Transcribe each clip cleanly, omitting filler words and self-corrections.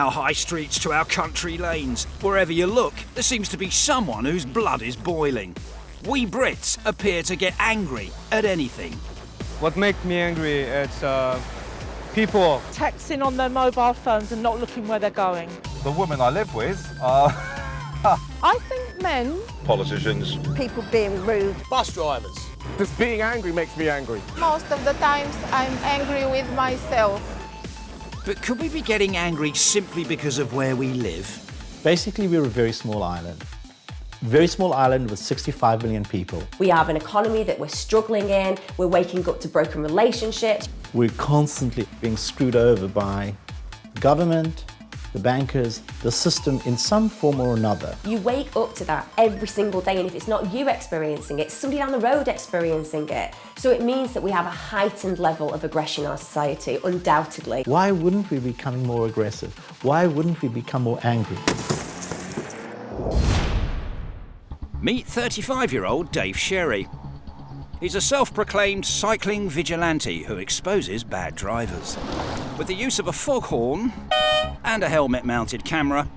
Our high streets to our country lanes. Wherever you look, there seems to be someone whose blood is boiling. We Brits appear to get angry at anything. What makes me angry is people texting on their mobile phones and not looking where they're going. The woman I live with. I think men. Politicians. People being rude. Bus drivers. Just being angry makes me angry. Most of the times I'm angry with myself. But could we be getting angry simply because of where we live? Basically, we're a very small island. Very small island with 65 million people. We have an economy that we're struggling in. We're waking up to broken relationships. We're constantly being screwed over by the government, the bankers, the system in some form or another. You wake up to that every single day, and if it's not you experiencing it, it's somebody down the road experiencing it. So it means that we have a heightened level of aggression in our society, undoubtedly. Why wouldn't we be becoming more aggressive? Why wouldn't we become more angry? Meet 35-year-old Dave Sherry. He's a self-proclaimed cycling vigilante who exposes bad drivers. With the use of a foghorn and a helmet-mounted camera,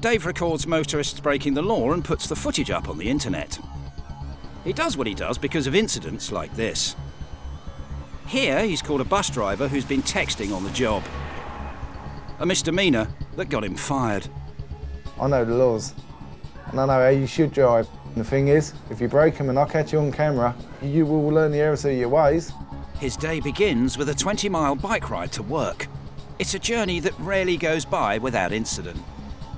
Dave records motorists breaking the law and puts the footage up on the internet. He does what he does because of incidents like this. Here, he's caught a bus driver who's been texting on the job. A misdemeanour that got him fired. I know the laws, and I know how you should drive. And the thing is, if you break them and I catch you on camera, you will learn the errors of your ways. His day begins with a 20-mile bike ride to work. It's a journey that rarely goes by without incident.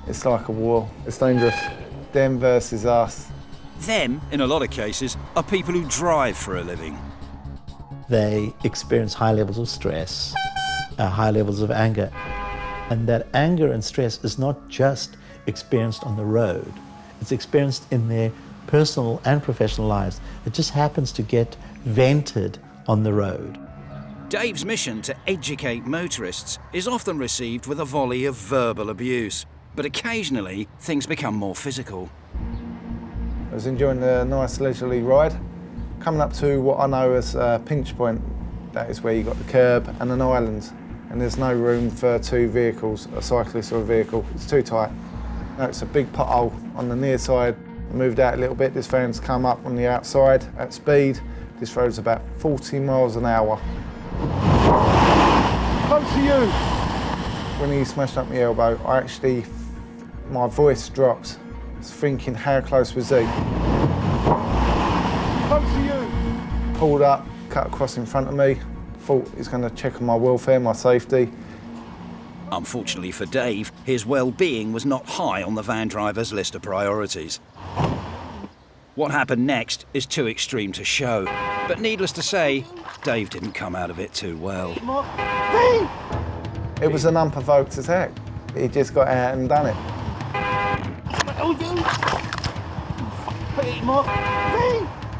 It's like a war. It's dangerous. Them versus us. Them, in a lot of cases, are people who drive for a living. They experience high levels of stress, high levels of anger. And that anger and stress is not just experienced on the road. It's experienced in their personal and professional lives. It just happens to get vented on the road. Dave's mission to educate motorists is often received with a volley of verbal abuse, but occasionally things become more physical. I was enjoying the nice leisurely ride. Coming up to what I know as pinch point, that is where you got the curb and an island, and there's no room for two vehicles, a cyclist or a vehicle. It's too tight. No, it's a big pothole on the near side. I moved out a little bit. This van's come up on the outside at speed. This road's about 40 miles an hour. Close to you. When he smashed up my elbow, my voice dropped. I was thinking, how close was he? Close to you. Pulled up, cut across in front of me. Thought he's going to check on my welfare, my safety. Unfortunately for Dave, his well-being was not high on the van driver's list of priorities. What happened next is too extreme to show, but needless to say, Dave didn't come out of it too well. It was an unprovoked attack. He just got out and done it.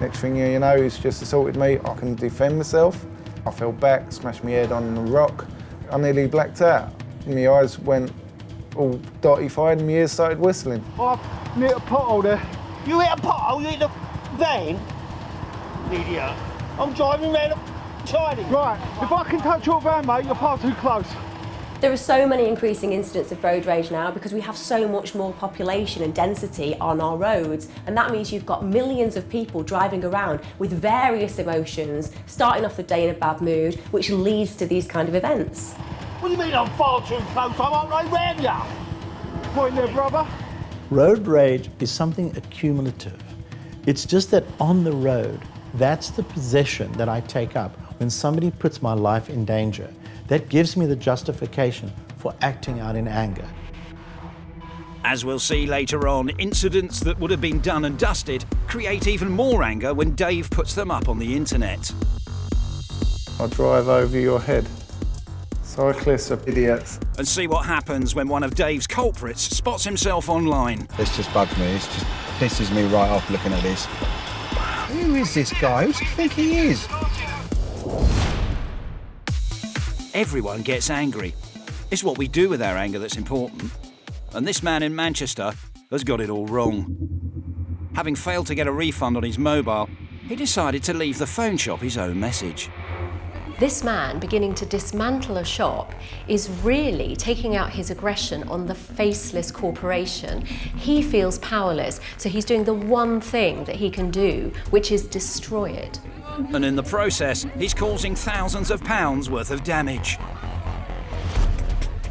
Next thing you know, he's just assaulted me. I can defend myself. I fell back, smashed my head on the rock. I nearly blacked out. My eyes went all dotty-fied and my ears started whistling. Oh, near a pothole there. You hit a pothole, you hit the van? Idiot. I'm driving around a Chinese. Right, if I can touch your van, mate, you're far too close. There are so many increasing incidents of road rage now because we have so much more population and density on our roads, and that means you've got millions of people driving around with various emotions, starting off the day in a bad mood, which leads to these kind of events. What do you mean I'm far too close? I'm on right round ya. Point there, brother. Road rage is something accumulative. It's just that on the road, that's the position that I take up when somebody puts my life in danger. That gives me the justification for acting out in anger. As we'll see later on, incidents that would have been done and dusted create even more anger when Dave puts them up on the internet. I drive over your head. Cyclists are idiots. And see what happens when one of Dave's culprits spots himself online. This just bugs me. It just pisses me right off looking at this. Who is this guy? Who does he think he is? Everyone gets angry. It's what we do with our anger that's important. And this man in Manchester has got it all wrong. Having failed to get a refund on his mobile, he decided to leave the phone shop his own message. This man beginning to dismantle a shop is really taking out his aggression on the faceless corporation. He feels powerless, so he's doing the one thing that he can do, which is destroy it. And in the process, he's causing thousands of pounds worth of damage.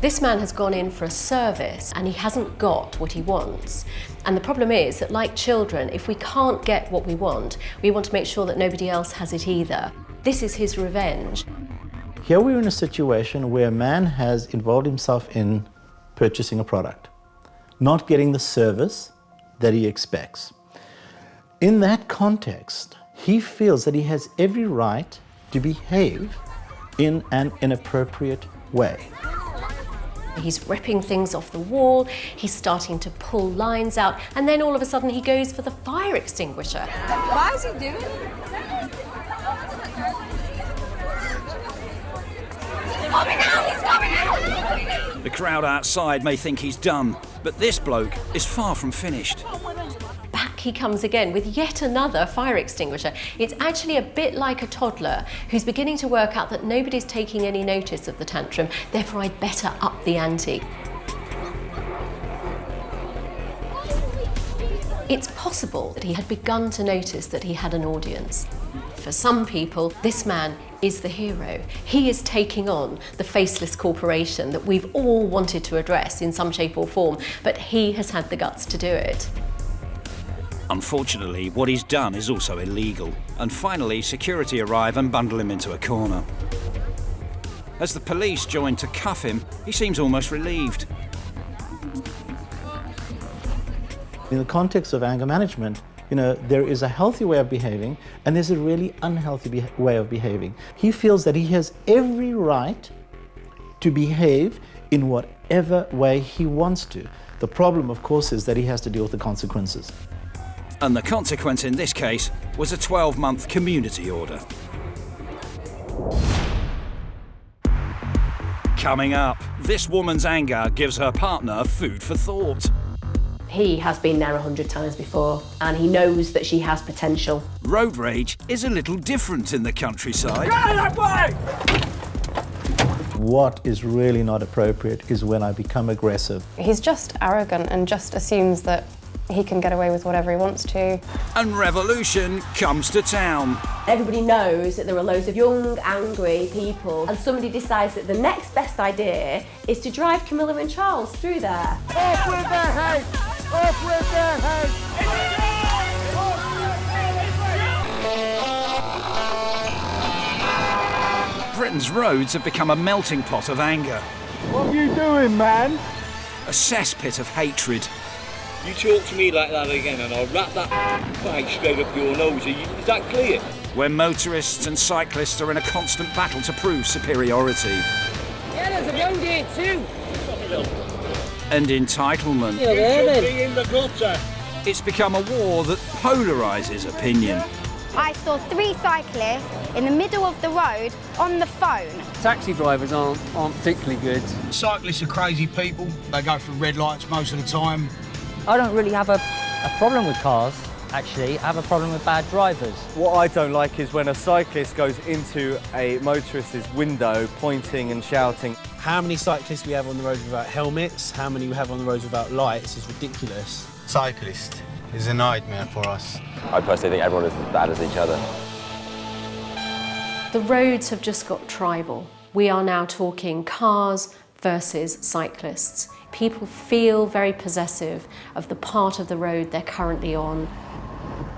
This man has gone in for a service and he hasn't got what he wants. And the problem is that, like children, if we can't get what we want to make sure that nobody else has it either. This is his revenge. Here we're in a situation where a man has involved himself in purchasing a product, not getting the service that he expects. In that context, he feels that he has every right to behave in an inappropriate way. He's ripping things off the wall, he's starting to pull lines out, and then all of a sudden he goes for the fire extinguisher. Why is he doing it? The crowd outside may think he's done, but this bloke is far from finished. Back he comes again with yet another fire extinguisher. It's actually a bit like a toddler who's beginning to work out that nobody's taking any notice of the tantrum, therefore I'd better up the ante. It's possible that he had begun to notice that he had an audience. For some people, this man is the hero. He is taking on the faceless corporation that we've all wanted to address in some shape or form, but he has had the guts to do it. Unfortunately, what he's done is also illegal, and finally security arrive and bundle him into a corner. As the police join to cuff him, he seems almost relieved. In the context of anger management, there is a healthy way of behaving and there's a really unhealthy way of behaving. He feels that he has every right to behave in whatever way he wants to. The problem, of course, is that he has to deal with the consequences. And the consequence in this case was a 12-month community order. Coming up, this woman's anger gives her partner food for thought. He has been there 100 times before, and he knows that she has potential. Road rage is a little different in the countryside. What is really not appropriate is when I become aggressive. He's just arrogant and just assumes that he can get away with whatever he wants to. And revolution comes to town. Everybody knows that there are loads of young, angry people, and somebody decides that the next best idea is to drive Camilla and Charles through there. Off with their heads! Off with their heads! Britain's roads have become a melting pot of anger. What are you doing, man? A cesspit of hatred. You talk to me like that again and I'll wrap that bag straight up your nose. Is that clear? Where motorists and cyclists are in a constant battle to prove superiority. Yeah, there's a road here too. And entitlement. You should be in the gutter. It's become a war that polarises opinion. I saw 3 cyclists in the middle of the road on the phone. Taxi drivers aren't particularly good. Cyclists are crazy people. They go through red lights most of the time. I don't really have a problem with cars, actually. I have a problem with bad drivers. What I don't like is when a cyclist goes into a motorist's window pointing and shouting. How many cyclists we have on the road without helmets, how many we have on the roads without lights is ridiculous. Cyclist is a nightmare for us. I personally think everyone is as bad as each other. The roads have just got tribal. We are now talking cars versus cyclists. People feel very possessive of the part of the road they're currently on.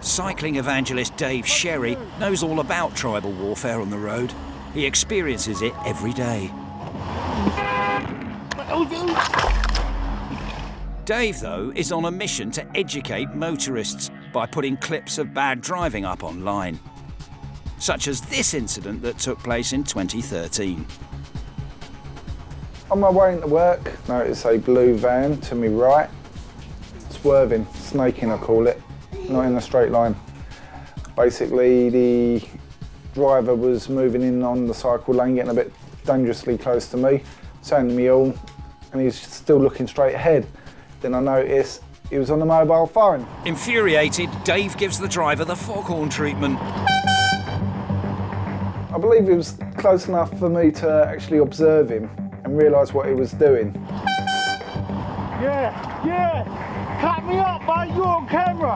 Cycling evangelist Dave Sherry knows all about tribal warfare on the road. He experiences it every day. Dave, though, is on a mission to educate motorists by putting clips of bad driving up online, such as this incident that took place in 2013. On my way into work, notice a blue van to my right, swerving, snaking I call it, not in a straight line. Basically the driver was moving in on the cycle lane, getting a bit dangerously close to me, sounding me all, and he's still looking straight ahead. Then I noticed he was on a mobile phone. Infuriated, Dave gives the driver the foghorn treatment. I I believe he was close enough for me to actually observe him and realise what he was doing. Yeah, cut me up, mate, you're on camera.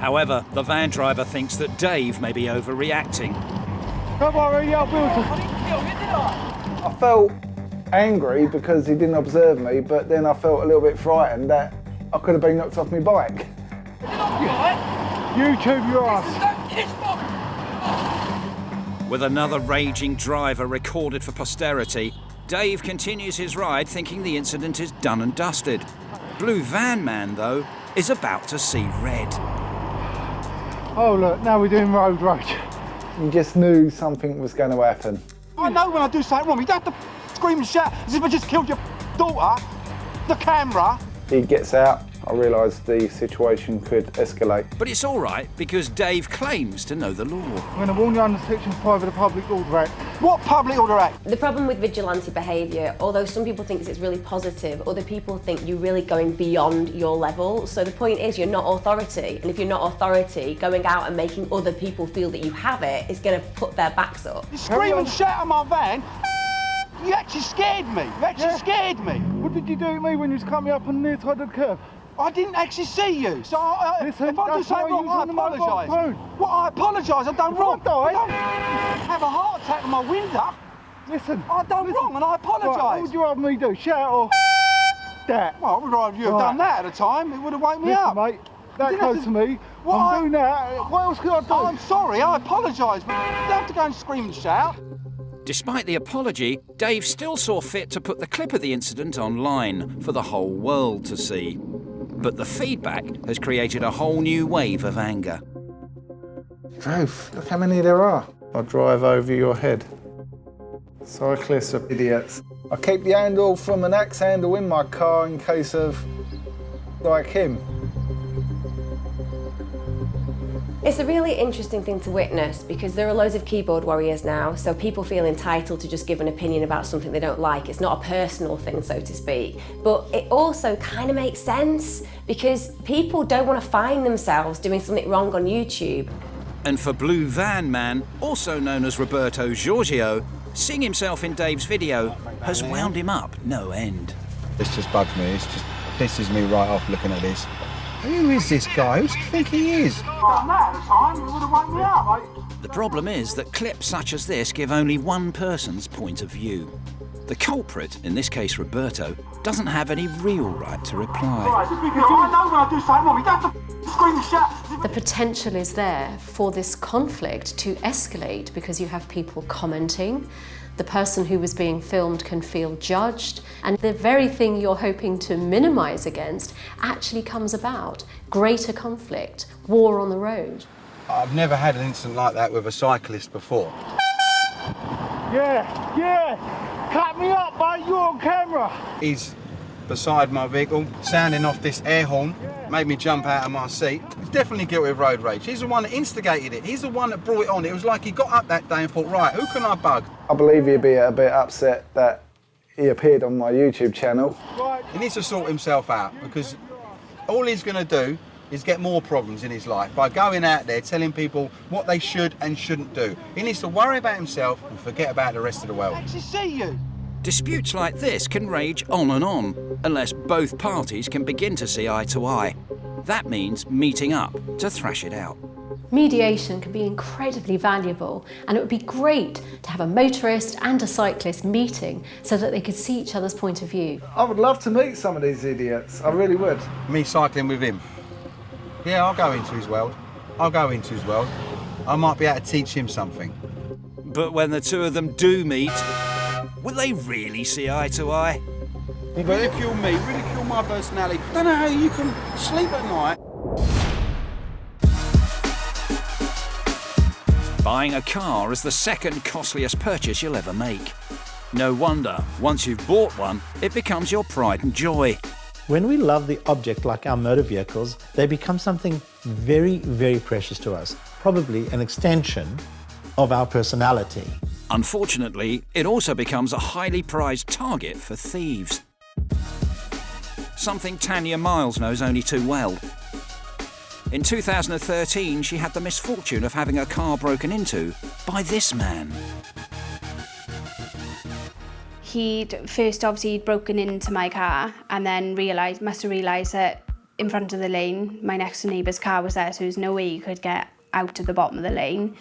However, the van driver thinks that Dave may be overreacting. Don't worry, I'll build it. I felt angry because he didn't observe me, but then I felt a little bit frightened that I could have been knocked off my bike. YouTube your ass. With another raging driver recorded for posterity, Dave continues his ride thinking the incident is done and dusted. Blue Van Man, though, is about to see red. Oh look, now we're doing road rage. You just knew something was going to happen. I know when I do something wrong, you don't have to scream and shout as if I just killed your daughter. The camera. He gets out, I realised the situation could escalate. But it's all right because Dave claims to know the law. I'm going to warn you under Section 5 of the Public Order Act. What Public Order Act? The problem with vigilante behaviour, although some people think it's really positive, other people think you're really going beyond your level. So the point is you're not authority, and if you're not authority, going out and making other people feel that you have it is going to put their backs up. You scream and shout at my van. You actually scared me. You actually scared me. What did you do to me when you was coming up on the near side of the curb? I didn't actually see you. So Listen, if I do something wrong, I apologise. What, I apologise, I've done wrong. I don't have a heart attack on my window. Listen. I've done wrong and I apologise. Right, what would you rather me do, shout or that? Well, I would rather you have done that at the time. It would have woke me up. Mate, that close to me. I'm doing that. What else could I do? Oh, I'm sorry, I apologise, but you don't have to go and scream and shout. Despite the apology, Dave still saw fit to put the clip of the incident online for the whole world to see. But the feedback has created a whole new wave of anger. Dave, look how many there are. I'll drive over your head. Cyclists are idiots. I keep the handle from an axe handle in my car in case of, like him. It's a really interesting thing to witness because there are loads of keyboard warriors now, so people feel entitled to just give an opinion about something they don't like. It's not a personal thing, so to speak. But it also kind of makes sense because people don't want to find themselves doing something wrong on YouTube. And for Blue Van Man, also known as Roberto Giorgio, seeing himself in Dave's video has wound him up no end. This just bugs me. It just pisses me right off looking at this. Who is this guy? Who does he think he is? The problem is that clips such as this give only one person's point of view. The culprit, in this case Roberto, doesn't have any real right to reply. The potential is there for this conflict to escalate because you have people commenting. The person who was being filmed can feel judged, and the very thing you're hoping to minimise against actually comes about. Greater conflict, war on the road. I've never had an incident like that with a cyclist before. Yeah, cut me up, mate, you're on camera. He's beside my vehicle, sounding off this air horn, made me jump out of my seat. He's definitely guilty of road rage. He's the one that instigated it. He's the one that brought it on. It was like he got up that day and thought, right, who can I bug? I believe he'd be a bit upset that he appeared on my YouTube channel. He needs to sort himself out because all he's going to do is get more problems in his life by going out there telling people what they should and shouldn't do. He needs to worry about himself and forget about the rest of the world. I actually see you. Disputes like this can rage on and on, unless both parties can begin to see eye to eye. That means meeting up to thrash it out. Mediation can be incredibly valuable, and it would be great to have a motorist and a cyclist meeting so that they could see each other's point of view. I would love to meet some of these idiots, I really would. Me cycling with him. Yeah, I'll go into his world. I might be able to teach him something. But when the two of them do meet, will they really see eye to eye? You ridicule me, ridicule my personality. Don't know how you can sleep at night. Buying a car is the second costliest purchase you'll ever make. No wonder, once you've bought one, it becomes your pride and joy. When we love the object like our motor vehicles, they become something very, very precious to us, probably an extension of our personality. Unfortunately, it also becomes a highly prized target for thieves. Something Tanya Miles knows only too well. In 2013, she had the misfortune of having her car broken into by this man. He'd first obviously broken into my car and then must have realised that in front of the lane, my next door neighbour's car was there, so there was no way he could get out of the bottom of the lane.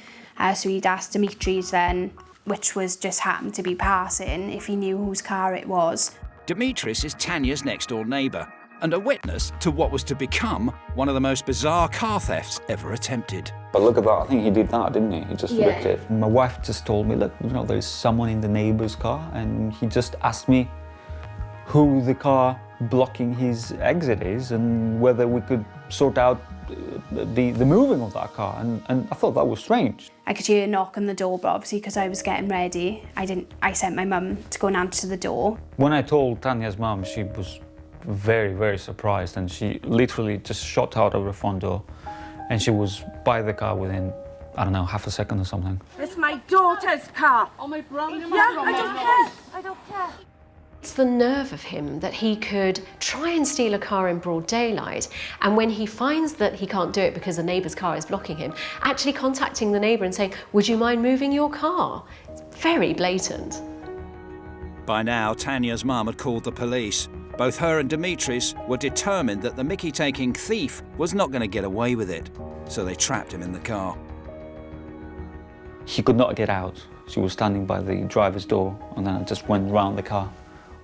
So he'd asked Dimitri's then, which was just happened to be passing, if he knew whose car it was. Dimitris is Tanya's next door neighbour and a witness to what was to become one of the most bizarre car thefts ever attempted. But look at that, I think he did that, didn't he? He just ripped it. My wife just told me, look, you know, there's someone in the neighbour's car, and he just asked me who the car blocking his exit is and whether we could sort out the moving of that car, and I thought that was strange. I could hear a knock on the door, but obviously because I was getting ready, I sent my mum to go and answer the door. When I told Tanya's mum, she was very, very surprised, and she literally just shot out of the front door, and she was by the car within, I don't know, half a second or something. It's my daughter's car. Oh, my brother. Yeah, I don't care. I don't care. It's the nerve of him that he could try and steal a car in broad daylight, and when he finds that he can't do it because the neighbour's car is blocking him, actually contacting the neighbour and saying, would you mind moving your car? It's very blatant. By now, Tanya's mum had called the police. Both her and Dimitris were determined that the mickey-taking thief was not going to get away with it, so they trapped him in the car. She could not get out. She was standing by the driver's door, and then I just went round the car.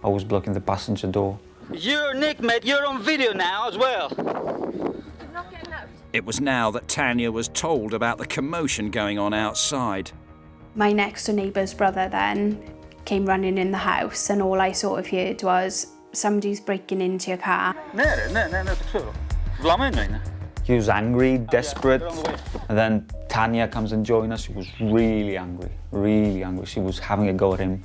I was blocking the passenger door. You're Nick, mate. You're on video now as well. It was now that Tanya was told about the commotion going on outside. My next door neighbour's brother then came running in the house, and all I sort of heard was, somebody's breaking into your car. He was angry, desperate, and then Tanya comes and joins us. She was really angry, really angry. She was having a go at him.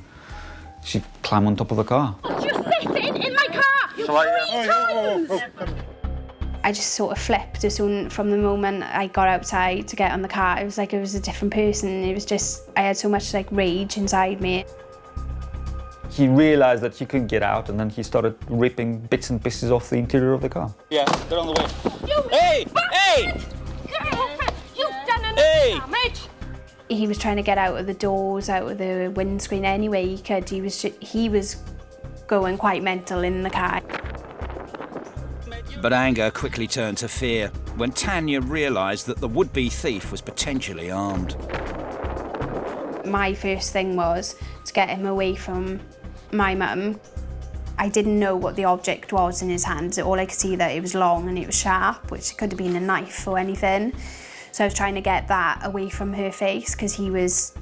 She climbed on top of the car. You're sitting in my car! You three times! I just sort of flipped as soon from the moment I got outside to get on the car. It was like I was a different person. It was just, I had so much like rage inside me. He realised that he couldn't get out, and then he started ripping bits and pieces off the interior of the car. Yeah, they're on the way. You hey! Hey! You've done enough damage! He was trying to get out of the doors, out of the windscreen any way he could. He was going quite mental in the car. But anger quickly turned to fear when Tanya realised that the would-be thief was potentially armed. My first thing was to get him away from my mum. I didn't know what the object was in his hand. All I could see that it was long and it was sharp, which could have been a knife or anything. So I was trying to get that away from her face because he was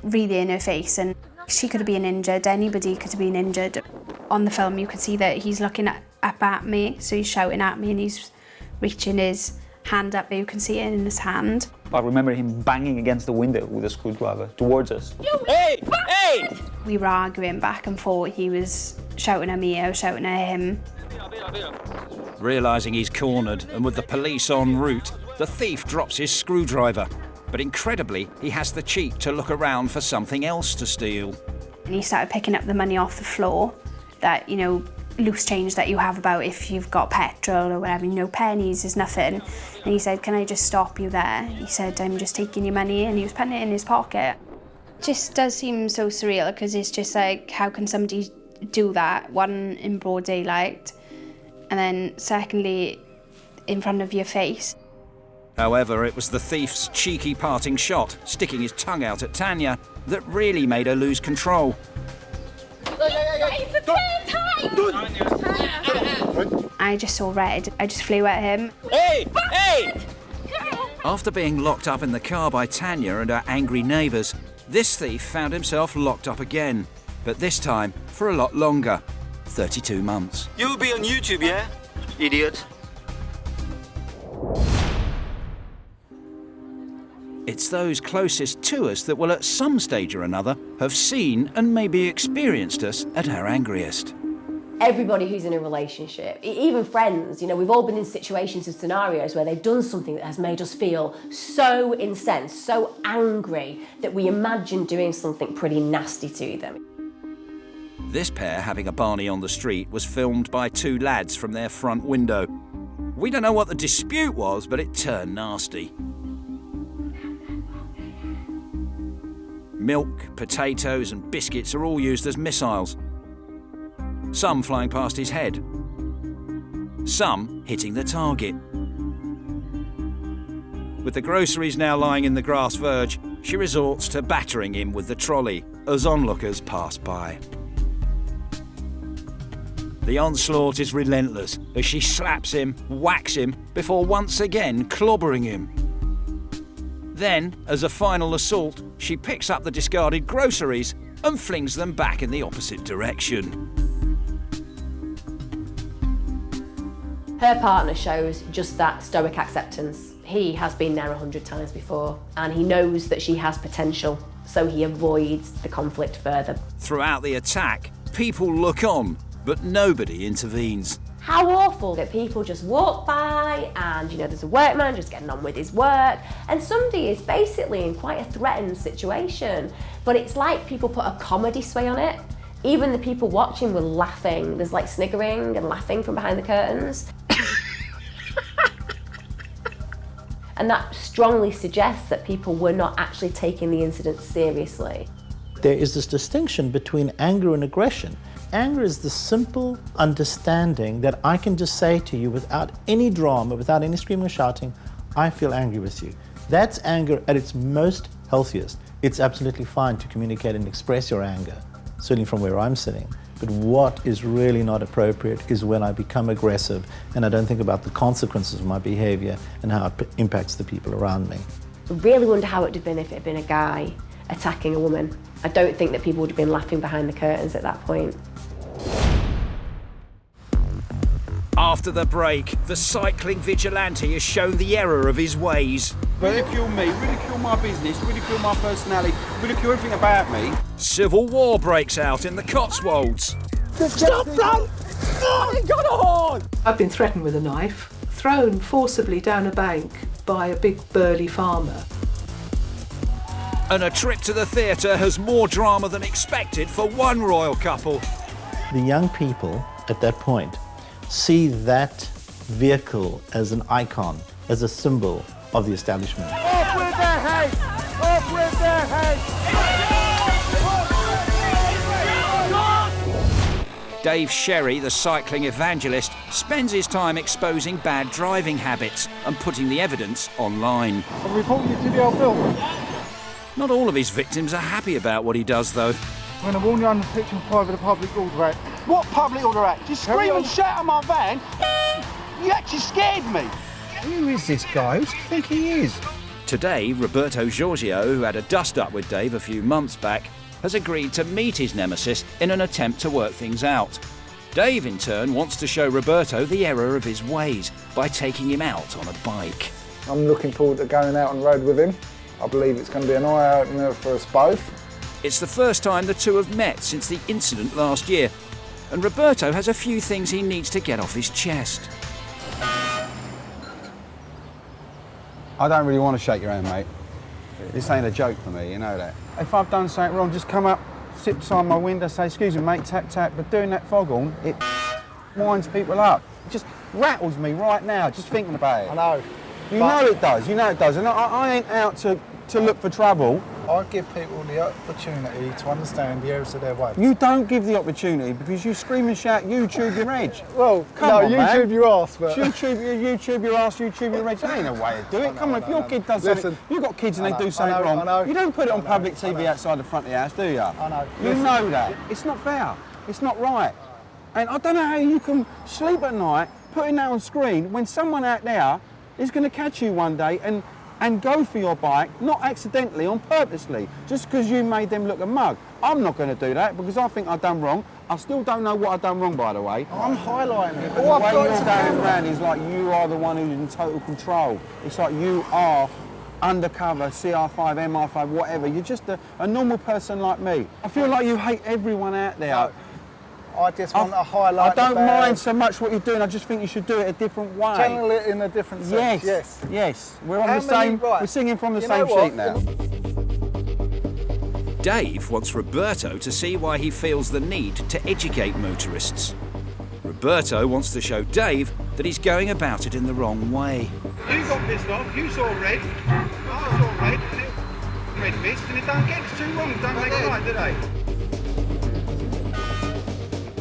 really in her face, and she could have been injured, anybody could have been injured. On the film you could see that he's looking up at me, so he's shouting at me and he's reaching his hand up, you can see it in his hand. I remember him banging against the window with a screwdriver towards us. Hey! Hey! We were arguing back and forth. He was shouting at me, I was shouting at him. Realising he's cornered and with the police en route, the thief drops his screwdriver. But incredibly, he has the cheek to look around for something else to steal. And he started picking up the money off the floor, that, you know, loose change that you have about if you've got petrol or whatever, you know, pennies is nothing. And he said, can I just stop you there? He said, I'm just taking your money, and he was putting it in his pocket. It just does seem so surreal, because it's just like, how can somebody do that? One, in broad daylight, and then secondly, in front of your face. However, it was the thief's cheeky parting shot, sticking his tongue out at Tanya, that really made her lose control. It's the third time! I just saw red. I just flew at him. Hey! Hey! After being locked up in the car by Tanya and her angry neighbours, this thief found himself locked up again, but this time for a lot longer, 32 months. You'll be on YouTube, yeah? Idiot. It's those closest to us that will at some stage or another have seen and maybe experienced us at our angriest. Everybody who's in a relationship, even friends, you know, we've all been in situations and scenarios where they've done something that has made us feel so incensed, so angry, that we imagine doing something pretty nasty to them. This pair having a Barney on the street was filmed by two lads from their front window. We don't know what the dispute was, but it turned nasty. Milk, potatoes and biscuits are all used as missiles. Some flying past his head. Some hitting the target. With the groceries now lying in the grass verge, she resorts to battering him with the trolley as onlookers pass by. The onslaught is relentless as she slaps him, whacks him, before once again clobbering him. Then, as a final assault, she picks up the discarded groceries and flings them back in the opposite direction. Her partner shows just that stoic acceptance. He has been there 100 times before, and he knows that she has potential, so he avoids the conflict further. Throughout the attack, people look on, but nobody intervenes. How awful that people just walk by and, there's a workman just getting on with his work and somebody is basically in quite a threatened situation. But it's like people put a comedy sway on it. Even the people watching were laughing. There's like sniggering and laughing from behind the curtains. And that strongly suggests that people were not actually taking the incident seriously. There is this distinction between anger and aggression. Anger is the simple understanding that I can just say to you without any drama, without any screaming or shouting, I feel angry with you. That's anger at its most healthiest. It's absolutely fine to communicate and express your anger, certainly from where I'm sitting. But what is really not appropriate is when I become aggressive and I don't think about the consequences of my behavior and how it impacts the people around me. I really wonder how it would have been if it had been a guy attacking a woman. I don't think that people would have been laughing behind the curtains at that point. After the break, the cycling vigilante has shown the error of his ways. Ridicule me, ridicule my business, ridicule my personality, ridicule everything about me. Civil war breaks out in the Cotswolds. Stop, bro! Oh, I got a horn! I've been threatened with a knife, thrown forcibly down a bank by a big burly farmer. And a trip to the theatre has more drama than expected for one royal couple. The young people at that point see that vehicle as an icon, as a symbol of the establishment. Off with their heads! Off with their heads! Dave Sherry, the cycling evangelist, spends his time exposing bad driving habits and putting the evidence online. I'll report you to the old bill. Not all of his victims are happy about what he does, though. I'm going to warn you under Section 5 of the Public Order Act. What Public Order Act? You scream and shout at my van? You actually scared me. Who is this guy? Who does he think he is? Today, Roberto Giorgio, who had a dust-up with Dave a few months back, has agreed to meet his nemesis in an attempt to work things out. Dave, in turn, wants to show Roberto the error of his ways by taking him out on a bike. I'm looking forward to going out on the road with him. I believe it's going to be an eye-opener for us both. It's the first time the two have met since the incident last year, and Roberto has a few things he needs to get off his chest. I don't really want to shake your hand, mate. This ain't a joke for me, you know that. If I've done something wrong, just come up, sit beside my window, say, excuse me, mate, tap, tap. But doing that foghorn, it winds people up. It just rattles me right now, just thinking about it. I know. You know it does, you know it does. And I ain't out to look for trouble. I give people the opportunity to understand the errors of their ways. You don't give the opportunity because you scream and shout, YouTube your reg. Well, come on, YouTube man. your ass, but... YouTube your ass, YouTube your reg. That ain't a way to do it. Come on, if your kid does something, you've got kids and they do something wrong, you don't put it on public TV outside the front of the house, do you? I know. You know that. It's not fair. It's not right. And I don't know how you can sleep at night putting that on screen when someone out there is going to catch you one day and go for your bike, not accidentally, on purposely, just because you made them look a mug. I'm not going to do that because I think I've done wrong. I still don't know what I've done wrong, by the way. I'm highlighting it. But the way you're going around is like you are the one who's in total control. It's like you are undercover, CR5, MR5, whatever. You're just a normal person like me. I feel like you hate everyone out there. No. I just want to highlight. I don't mind so much what you're doing. I just think you should do it a different way. Channel it in a different sense. Yes. We're on the same. Right. We're singing from the same sheet now. Dave wants Roberto to see why he feels the need to educate motorists. Roberto wants to show Dave that he's going about it in the wrong way. You got pissed off, you saw red, I saw red, and red mist, and it don't get it's too wrong, don't make it right, do they?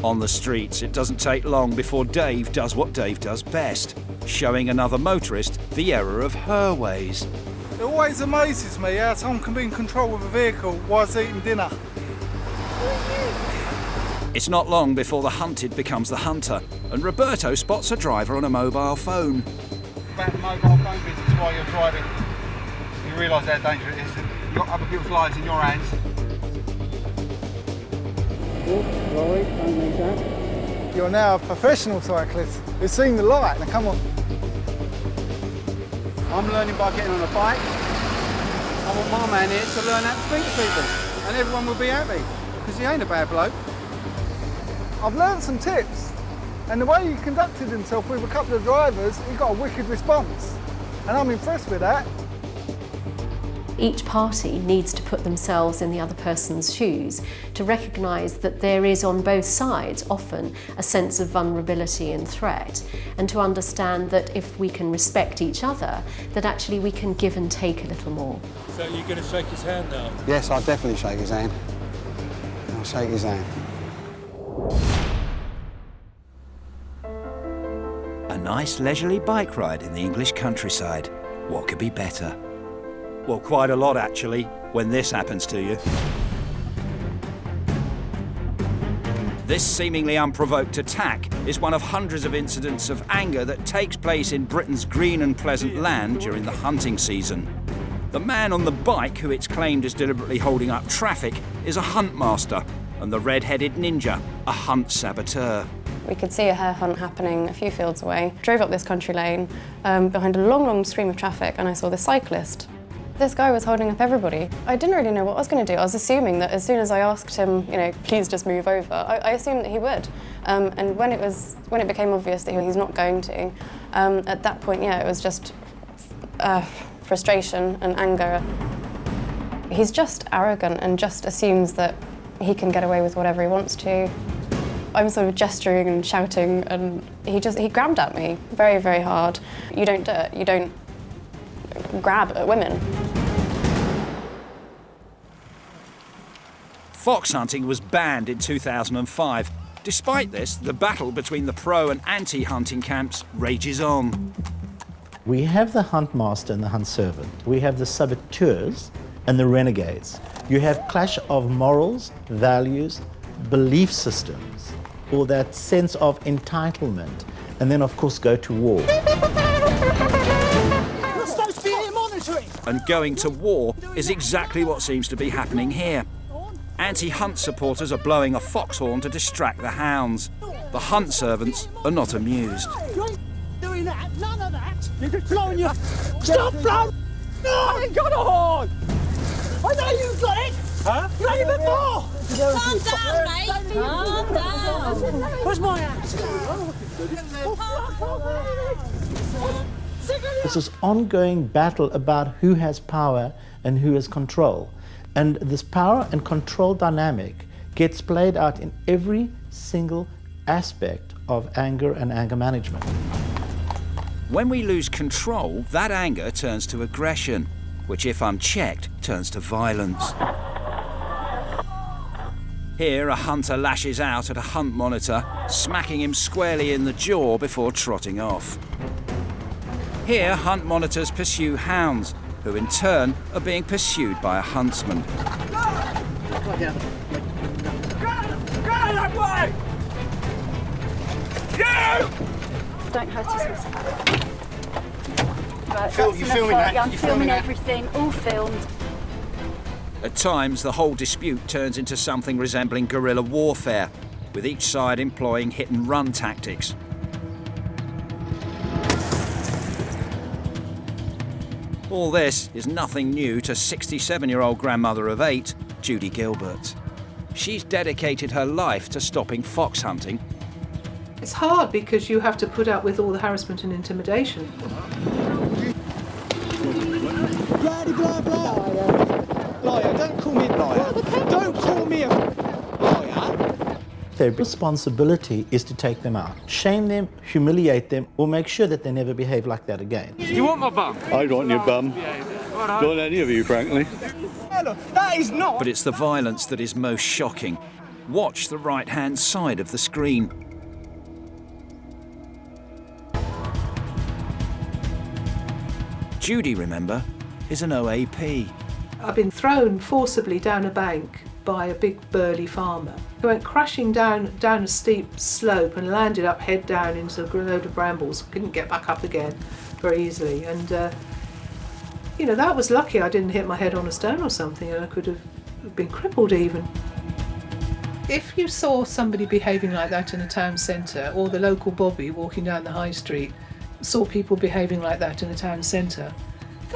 On the streets, it doesn't take long before Dave does what Dave does best, showing another motorist the error of her ways. It always amazes me how someone can be in control of a vehicle whilst eating dinner. It's not long before the hunted becomes the hunter, and Roberto spots a driver on a mobile phone. About the mobile phone business while you're driving, you realise how dangerous it is. You've got other people's lives in your hands. You're now a professional cyclist who's seen the light. Now come on. I'm learning by getting on a bike. I want my man here to learn how to speak to people, and everyone will be happy, because he ain't a bad bloke. I've learned some tips, and the way he conducted himself with a couple of drivers, he got a wicked response, and I'm impressed with that. Each party needs to put themselves in the other person's shoes to recognise that there is on both sides often a sense of vulnerability and threat, and to understand that if we can respect each other, that actually we can give and take a little more. So you're going to shake his hand now? Yes, I'll definitely shake his hand. I'll shake his hand. A nice leisurely bike ride in the English countryside. What could be better? Well, quite a lot actually, when this happens to you. This seemingly unprovoked attack is one of hundreds of incidents of anger that takes place in Britain's green and pleasant land during the hunting season. The man on the bike who it's claimed is deliberately holding up traffic is a hunt master, and the red-headed ninja, a hunt saboteur. We could see a hare hunt happening a few fields away. Drove up this country lane behind a long stream of traffic, and I saw this cyclist. This guy was holding up everybody. I didn't really know what I was going to do. I was assuming that as soon as I asked him, please just move over, I assumed that he would. And when it became obvious that he's not going to, at that point, it was just frustration and anger. He's just arrogant and just assumes that he can get away with whatever he wants to. I'm sort of gesturing and shouting, and he grabbed at me very, very hard. You don't do it. You don't grab at women. Fox hunting was banned in 2005. Despite this, the battle between the pro and anti-hunting camps rages on. We have the hunt master and the hunt servant. We have the saboteurs and the renegades. You have clash of morals, values, belief systems, or that sense of entitlement, and then of course go to war. You're supposed to be here monitoring. And going to war is exactly what seems to be happening here. Anti-hunt supporters are blowing a foxhorn to distract the hounds. The hunt servants are not amused. You ain't doing that, none of that. You're just blowing your... Stop blowing! No, I ain't got a horn! I know you've got it! Huh? You ain't even more! Calm down, mate! Calm down! Where's my axe? It's this ongoing battle about who has power and who has control. And this power and control dynamic gets played out in every single aspect of anger and anger management. When we lose control, that anger turns to aggression, which if unchecked, turns to violence. Here, a hunter lashes out at a hunt monitor, smacking him squarely in the jaw before trotting off. Here, hunt monitors pursue hounds, who in turn are being pursued by a huntsman. Go that way! You! Don't hurt us. Right, You're filming that? I'm You're filming that? everything, all filmed. At times, the whole dispute turns into something resembling guerrilla warfare, with each side employing hit-and-run tactics. All this is nothing new to 67-year-old grandmother of 8, Judy Gilbert. She's dedicated her life to stopping fox hunting. It's hard because you have to put up with all the harassment and intimidation. Bloody blah blah. Liar, don't call me a liar. Don't call me a liar. Their responsibility is to take them out, shame them, humiliate them, or make sure that they never behave like that again. You want my bum? I don't want your bum. Don't any of you, frankly. That is not. But it's the violence that is most shocking. Watch the right-hand side of the screen. Judy, remember, is an OAP. I've been thrown forcibly down a bank by a big burly farmer. He went crashing down a steep slope and landed up head down into a load of brambles. Couldn't get back up again very easily. And, you know, that was lucky I didn't hit my head on a stone or something, and I could have been crippled even. If you saw somebody behaving like that in a town centre, or the local bobby walking down the high street saw people behaving like that in a town centre,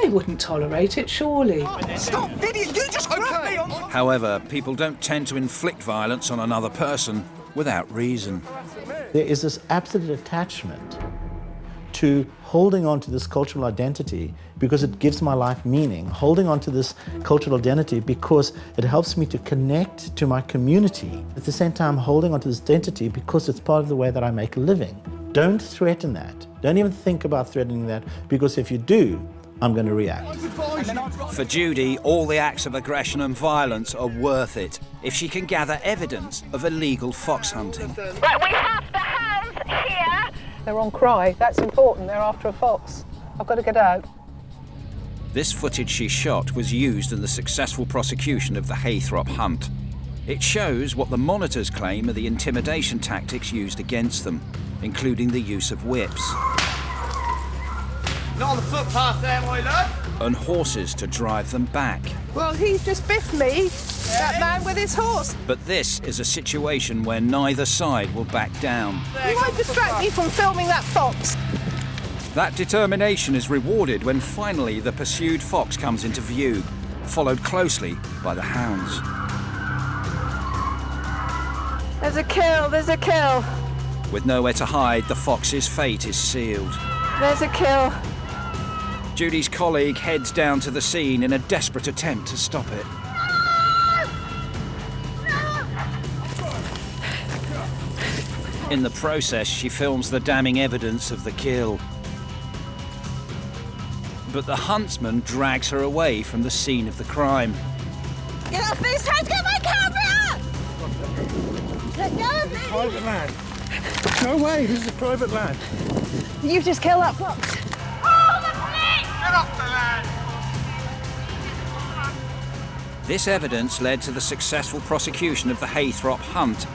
they wouldn't tolerate it, surely. Stop, idiot! You just grabbed me on. However, people don't tend to inflict violence on another person without reason. There is this absolute attachment to holding on to this cultural identity because it gives my life meaning, holding on to this cultural identity because it helps me to connect to my community. At the same time, holding on to this identity because it's part of the way that I make a living. Don't threaten that. Don't even think about threatening that, because if you do, I'm going to react. For Judy, all the acts of aggression and violence are worth it if she can gather evidence of illegal fox hunting. Right, we have the hounds here. They're on cry. That's important. They're after a fox. I've got to get out. This footage she shot was used in the successful prosecution of the Haythrop hunt. It shows what the monitors claim are the intimidation tactics used against them, including the use of whips. Not on the footpath there, my lad. And horses to drive them back. Well, he's just biffed me, that man with his horse. But this is a situation where neither side will back down. You won't distract me from filming that fox. That determination is rewarded when finally the pursued fox comes into view, followed closely by the hounds. There's a kill, there's a kill. With nowhere to hide, the fox's fate is sealed. There's a kill. Judy's colleague heads down to the scene in a desperate attempt to stop it. In the process, she films the damning evidence of the kill. But the huntsman drags her away from the scene of the crime. Get off these hands, get my camera! Let go of me! Private land. No way, this is private land. You just killed that fox. Get off the land! This evidence led to the successful prosecution of the Haythrop hunt.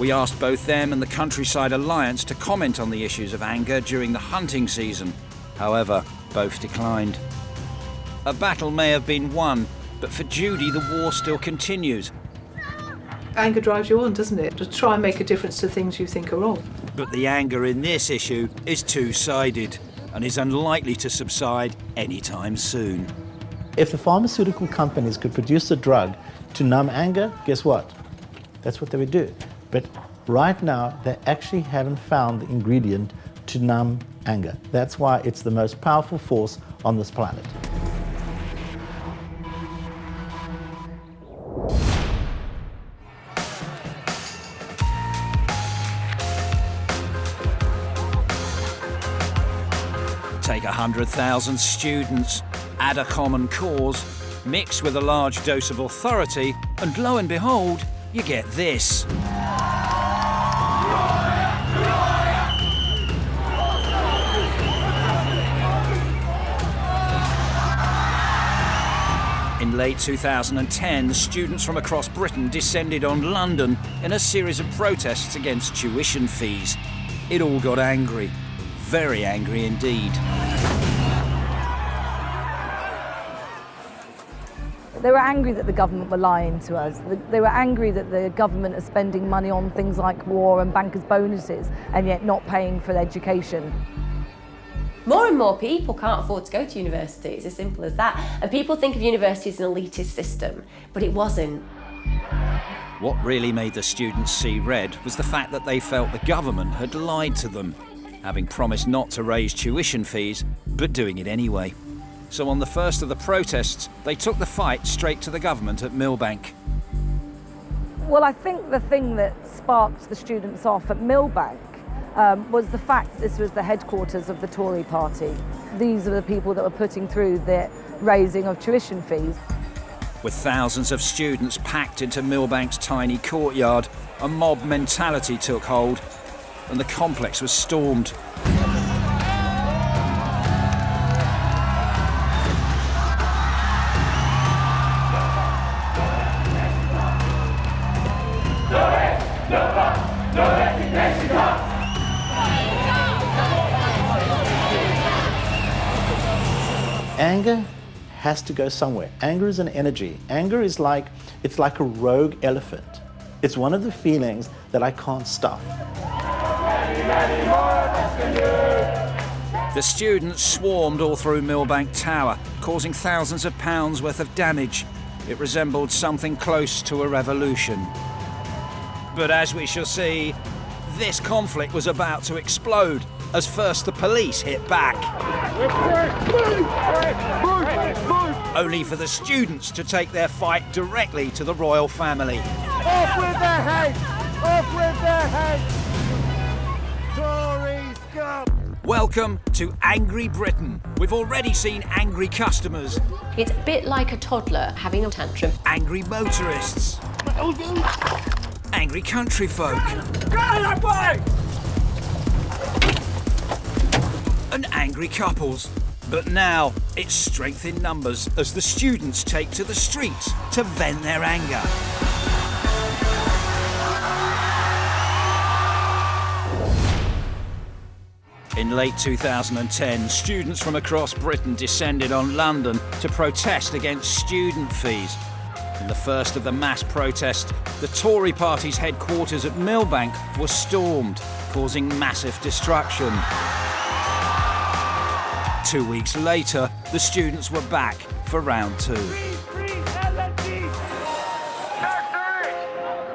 We asked both them and the Countryside Alliance to comment on the issues of anger during the hunting season. However, both declined. A battle may have been won, but for Judy, the war still continues. Anger drives you on, doesn't it? To try and make a difference to things you think are wrong. But the anger in this issue is two-sided and is unlikely to subside anytime soon. If the pharmaceutical companies could produce a drug to numb anger, guess what? That's what they would do. But right now, they actually haven't found the ingredient to numb anger. That's why it's the most powerful force on this planet. Take 100,000 students, add a common cause, mix with a large dose of authority, and lo and behold, you get this. In late 2010, students from across Britain descended on London in a series of protests against tuition fees. It all got angry. Very angry indeed. They were angry that the government were lying to us. They were angry that the government are spending money on things like war and bankers' bonuses and yet not paying for education. More and more people can't afford to go to university, it's as simple as that. And people think of university as an elitist system, but it wasn't. What really made the students see red was the fact that they felt the government had lied to them, having promised not to raise tuition fees, but doing it anyway. So on the first of the protests, they took the fight straight to the government at Millbank. Well, I think the thing that sparked the students off at Millbank was the fact that this was the headquarters of the Tory party. These are the people that were putting through the raising of tuition fees. With thousands of students packed into Millbank's tiny courtyard, a mob mentality took hold and the complex was stormed. Anger has to go somewhere. Anger is an energy. Anger is like a rogue elephant. It's one of the feelings that I can't stop. The students swarmed all through Millbank Tower, causing thousands of pounds worth of damage. It resembled something close to a revolution. But as we shall see, this conflict was about to explode as first the police hit back. Only for the students to take their fight directly to the royal family. Off with their heads! Off with their heads! Tory scum! Welcome to Angry Britain. We've already seen angry customers. It's a bit like a toddler having a tantrum. Angry motorists. Angry country folk. And angry couples. But now it's strength in numbers as the students take to the streets to vent their anger. In late 2010, students from across Britain descended on London to protest against student fees. In the first of the mass protests, the Tory party's headquarters at Millbank was stormed, causing massive destruction. 2 weeks later, the students were back for round two.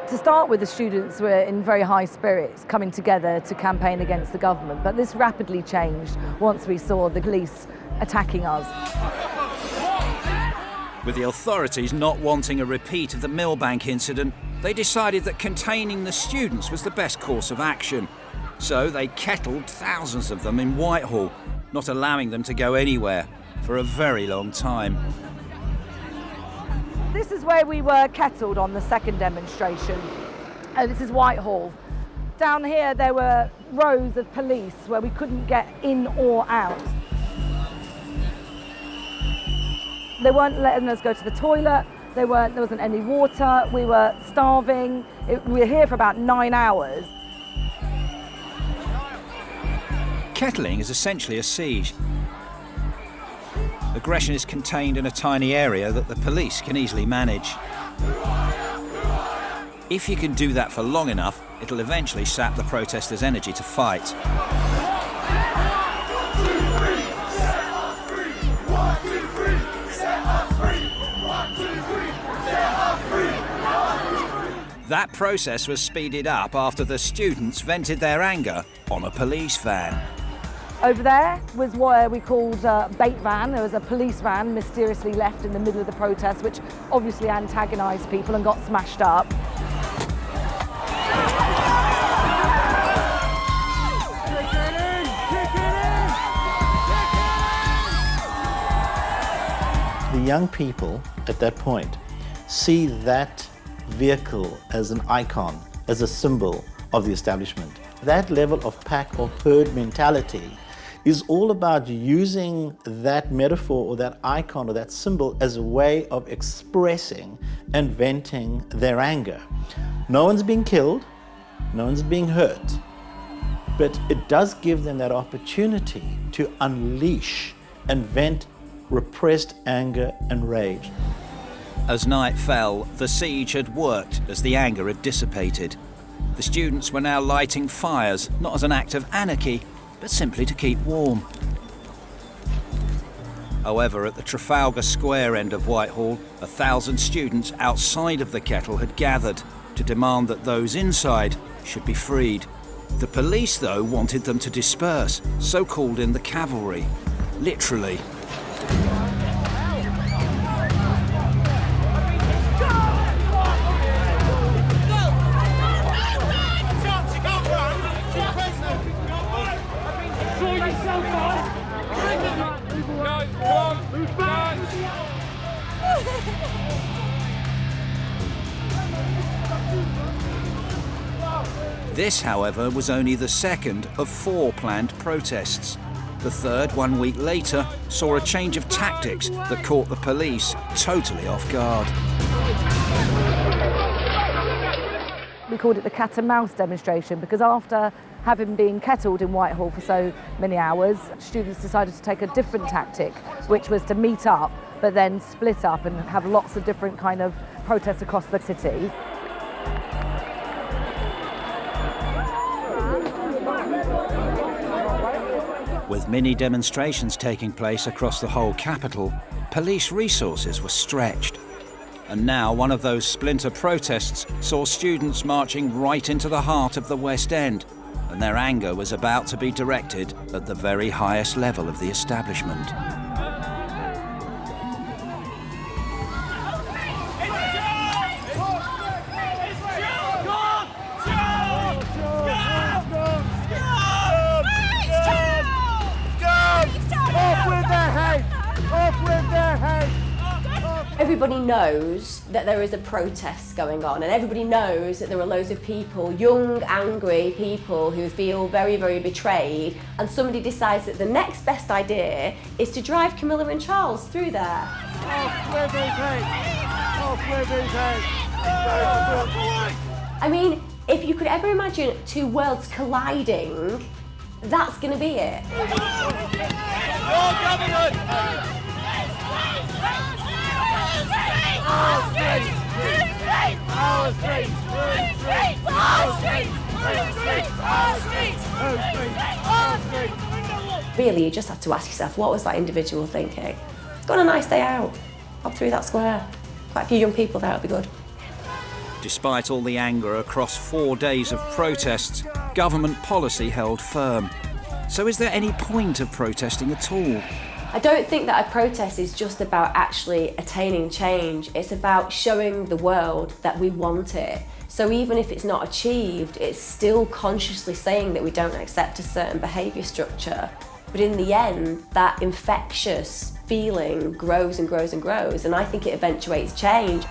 To start with, the students were in very high spirits, coming together to campaign against the government. But this rapidly changed once we saw the police attacking us. With the authorities not wanting a repeat of the Millbank incident, they decided that containing the students was the best course of action. So they kettled thousands of them in Whitehall, not allowing them to go anywhere for a very long time. This is where we were kettled on the second demonstration. This is Whitehall. Down here there were rows of police where we couldn't get in or out. They weren't letting us go to the toilet, there wasn't any water, we were starving. We were here for about 9 hours. Kettling is essentially a siege. Aggression is contained in a tiny area that the police can easily manage. If you can do that for long enough, it'll eventually sap the protesters' energy to fight. That process was speeded up after the students vented their anger on a police van. Over there was what we called a bait van. There was a police van mysteriously left in the middle of the protest, which obviously antagonised people and got smashed up. The young people at that point see that vehicle as an icon, as a symbol of the establishment. That level of pack or herd mentality is all about using that metaphor or that icon or that symbol as a way of expressing and venting their anger. No one's being killed, no one's being hurt, but it does give them that opportunity to unleash and vent repressed anger and rage. As night fell, the siege had worked as the anger had dissipated. The students were now lighting fires, not as an act of anarchy, but simply to keep warm. However, at the Trafalgar Square end of Whitehall, 1,000 students outside of the kettle had gathered to demand that those inside should be freed. The police, though, wanted them to disperse, so called in the cavalry. Literally. This, however, was only the second of 4 planned protests. The third, 1 week later, saw a change of tactics that caught the police totally off guard. We called it the cat and mouse demonstration because after having been kettled in Whitehall for so many hours, students decided to take a different tactic, which was to meet up, but then split up and have lots of different kind of protests across the city. With mini demonstrations taking place across the whole capital, police resources were stretched. And now one of those splinter protests saw students marching right into the heart of the West End, and their anger was about to be directed at the very highest level of the establishment. Everybody knows that there is a protest going on, and everybody knows that there are loads of people, young, angry people who feel very, very betrayed, and somebody decides that the next best idea is to drive Camilla and Charles through there. I mean, if you could ever imagine 2 worlds colliding, that's going to be it. Really, you just have to ask yourself, what was that individual thinking? It's got a nice day out, up through that square. Quite a few young people there, it'll be good. Despite all the anger across 4 days of protests, government policy held firm. So is there any point of protesting at all? I don't think that a protest is just about actually attaining change. It's about showing the world that we want it. So even if it's not achieved, it's still consciously saying that we don't accept a certain behaviour structure. But in the end, that infectious feeling grows and grows and grows, and I think it eventuates change.